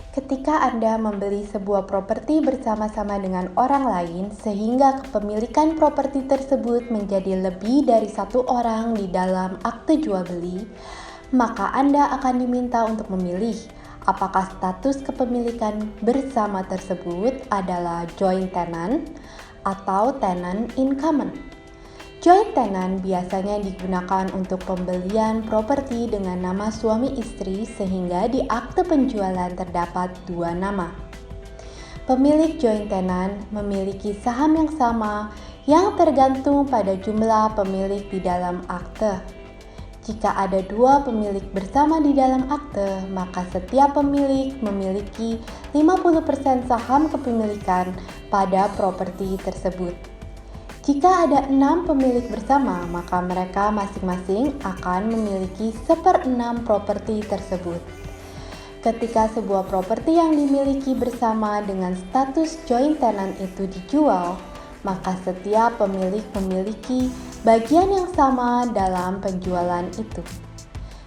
Ketika Anda membeli sebuah properti bersama-sama dengan orang lain, sehingga kepemilikan properti tersebut menjadi lebih dari satu orang di dalam akte jual beli, maka Anda akan diminta untuk memilih apakah status kepemilikan bersama tersebut adalah joint tenant atau tenant in common. Joint tenant biasanya digunakan untuk pembelian properti dengan nama suami istri sehingga di akte penjualan terdapat dua nama. Pemilik joint tenant memiliki saham yang sama yang tergantung pada jumlah pemilik di dalam akte. Jika ada dua pemilik bersama di dalam akte, maka setiap pemilik memiliki 50% saham kepemilikan pada properti tersebut. Jika ada 6 pemilik bersama, maka mereka masing-masing akan memiliki 1/6 properti tersebut. Ketika sebuah properti yang dimiliki bersama dengan status joint tenant itu dijual, maka setiap pemilik memiliki bagian yang sama dalam penjualan itu.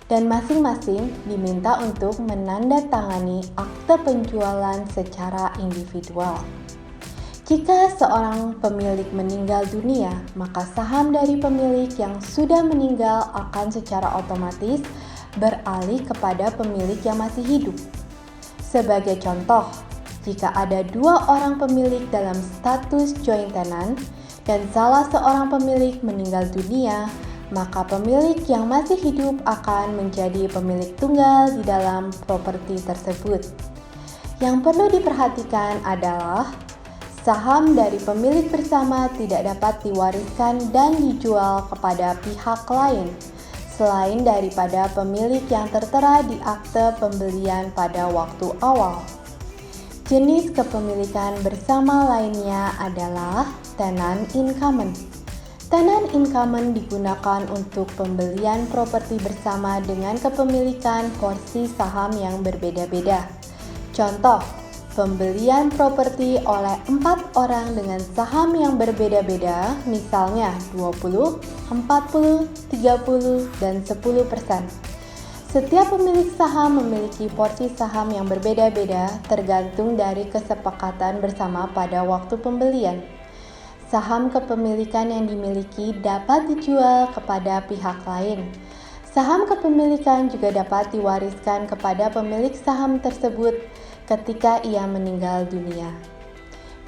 Dan masing-masing diminta untuk menandatangani akte penjualan secara individual. Jika seorang pemilik meninggal dunia, maka saham dari pemilik yang sudah meninggal akan secara otomatis beralih kepada pemilik yang masih hidup. Sebagai contoh, jika ada dua orang pemilik dalam status joint tenant dan salah seorang pemilik meninggal dunia, maka pemilik yang masih hidup akan menjadi pemilik tunggal di dalam properti tersebut. Yang perlu diperhatikan adalah saham dari pemilik bersama tidak dapat diwariskan dan dijual kepada pihak lain selain daripada pemilik yang tertera di akte pembelian pada waktu awal. Jenis kepemilikan bersama lainnya adalah tenant in common. Tenant in common digunakan untuk pembelian properti bersama dengan kepemilikan porsi saham yang berbeda-beda. Contoh, pembelian properti oleh 4 orang dengan saham yang berbeda-beda, misalnya 20, 40, 30, dan 10%. Setiap pemilik saham memiliki porsi saham yang berbeda-beda tergantung dari kesepakatan bersama pada waktu pembelian. Saham kepemilikan yang dimiliki dapat dijual kepada pihak lain. Saham kepemilikan juga dapat diwariskan kepada pemilik saham tersebut ketika ia meninggal dunia.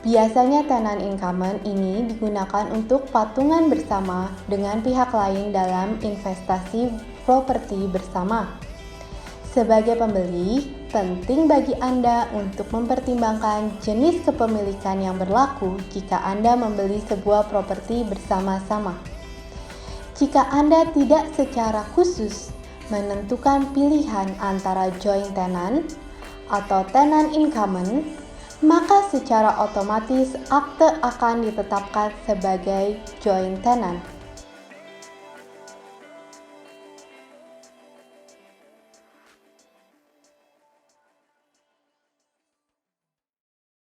Biasanya tenant in common ini digunakan untuk patungan bersama dengan pihak lain dalam investasi properti bersama. Sebagai pembeli, penting bagi Anda untuk mempertimbangkan jenis kepemilikan yang berlaku jika Anda membeli sebuah properti bersama-sama. Jika Anda tidak secara khusus menentukan pilihan antara joint tenant atau tenant in common, maka secara otomatis akte akan ditetapkan sebagai joint tenant.